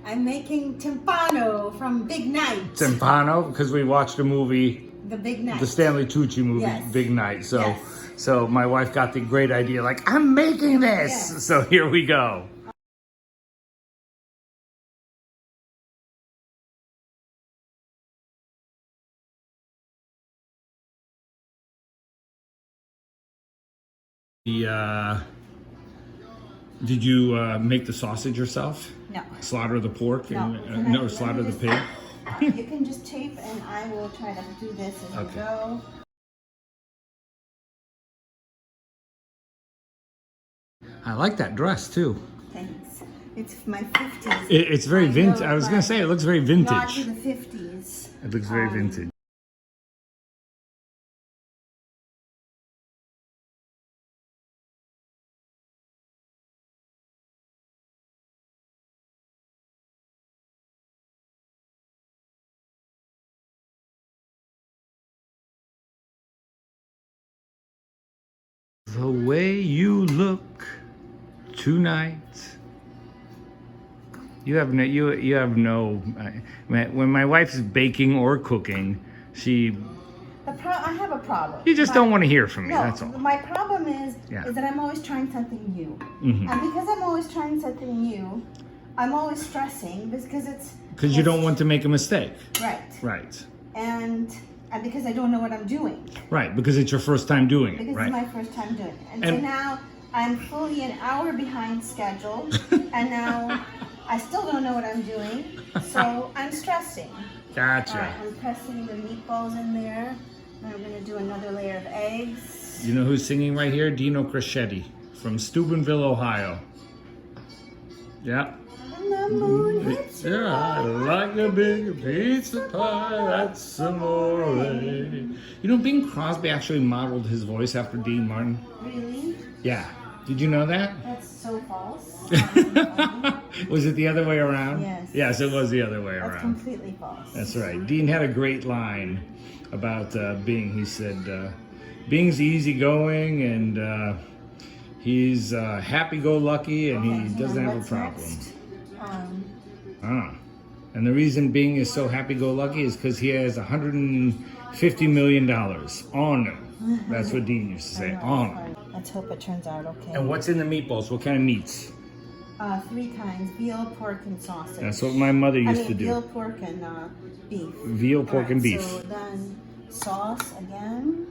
I'm making Timpano from Big Night. Timpano, because we watched the movie, The Big Night. the Stanley Tucci movie, Yes. Big Night. So, Yes. so my wife got the great idea, like, I'm making this. Yes. So here we go. Did you make the sausage yourself? No. Slaughter the pork? No. And, no, slaughter the pig? You can just tape and I will try to do this as we go. I like that dress too. Thanks. It's my 50s. It's very vintage. I was going to say, it looks very Not vintage. to the 50s. It looks very vintage. The way you look tonight. You have no. When my wife's baking or cooking, I have a problem. you just don't want to hear from me. No, That's all. my problem is Yeah. that I'm always trying something new. Mhm. And because I'm always trying something new, I'm always stressing because Because you don't want to make a mistake. Right. Right. And because I don't know what I'm doing. Right. Because it's your first time doing it. Because Right. it's my first time doing it. And so And- now I'm fully an hour behind schedule. And now I still don't know what I'm doing. So I'm stressing. Gotcha. All right, I'm pressing the meatballs in there. And I'm going to do another layer of eggs. You know who's singing right here? Dino Crescetti from Steubenville, Ohio. Yeah. And the moon hits your Yeah, I like a big pizza pie, that's amore. You know, Bing Crosby actually modeled his voice after Dean Martin. Really? Yeah. Did you know that? That's so false. Was it the other way around? Yes. Yes, it was the other way That's around. completely false. That's right. Dean had a great line about Bing. He said, Bing's easygoing and he's happy-go-lucky and he doesn't have a problem. And the reason Bing is so happy-go-lucky is because he has $150 million on him. That's what Dean used to say, on him. Let's hope it turns out okay. And what's in the meatballs? What kind of meats? 3 kinds: veal, pork, and sausage. That's what my mother used to do. Veal, pork, and beef. Veal, pork, and beef. So then sauce again.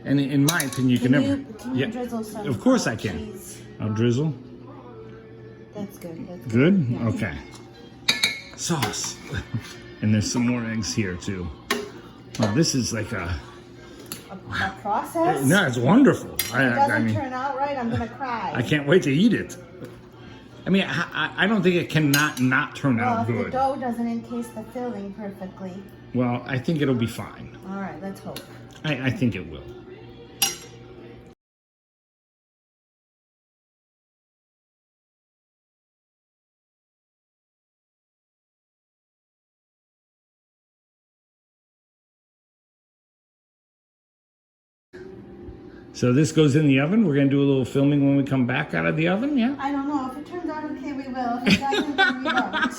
And in my opinion, you can never. Can you drizzle some? Of course I can. Cheese? I'll drizzle. That's good. That's Good? Yeah. Okay. Sauce. And there's some more eggs here too. Wow, this is like a process. no, it's wonderful. If it doesn't turn out right, I'm gonna cry. I can't wait to eat it. I mean, I don't think it cannot not turn well, out if good. the dough doesn't encase the filling perfectly. Well, I think it'll be fine. All right, let's hope. I think it will. So this goes in the oven. We're going to do a little filming when we come back out of the oven, yeah? I don't know. If it turns out okay, we will. If it doesn't, then we won't.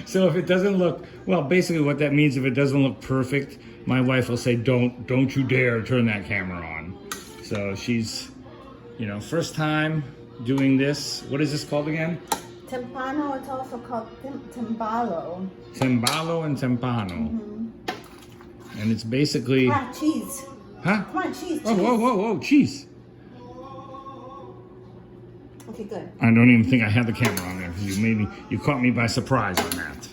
So if it doesn't look, well, basically what that means, if it doesn't look perfect, my wife will say, don't you dare turn that camera on. So she's, first time doing this. What is this called again? Timpano, it's also called Timballo. Timballo and Timpano. Mm-hmm. And it's basically... cheese. Huh? Come on, cheese. Oh, whoa, cheese. Okay, good. I don't even think I had the camera on there because you caught me by surprise on that.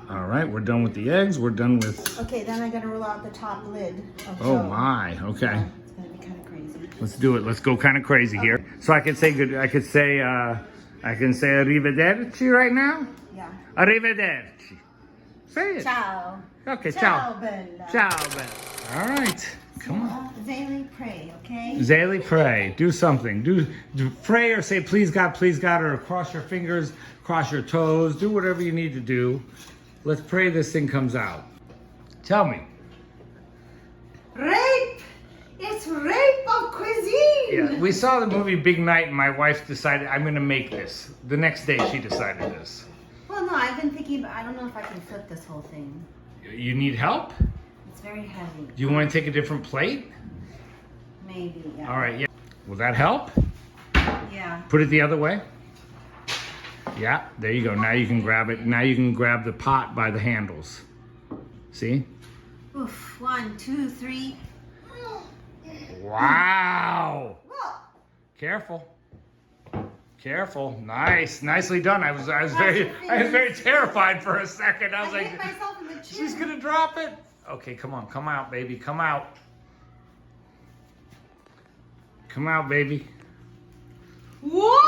All right, we're done with the eggs. We're done with... Okay, then I gotta roll out the top lid of Oh dough. my, okay. It's gonna be kind of crazy. Let's do it. Let's go kind of crazy here. So I can say good. I can say arrivederci right now. Yeah. Arrivederci. Say it. Ciao. Okay, Ciao, ciao. Bella. Ciao, Bella. All right. Come on. Zayli, pray, okay? Zayli, pray. Do something. Do pray or say please God, or cross your fingers, cross your toes. Do whatever you need to do. Let's pray this thing comes out. Tell me. Rape! It's rape of Yeah, we saw the movie Big Night, and my wife decided I'm gonna make this. The next day, she decided this. Well, no, I've been thinking, but I don't know if I can flip this whole thing. You need help? It's very heavy. Do you want to take a different plate? Maybe, yeah. All right, yeah. Will that help? Yeah. Put it the other way. Yeah, there you go. Now you can grab it. Now you can grab the pot by the handles. See? Oof. 1, 2, 3. Wow. Whoa. Careful. Careful. Nice. Nicely done. I was very terrified for a second. I was I like, hit myself in the chin. she's gonna drop it. Okay, come on. Come out, baby. Come out. Come out, baby. Whoa!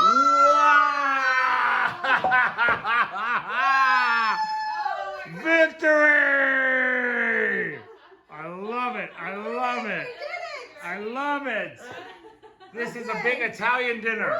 Victory! I love it. I love it. I love it. This is a big Italian dinner.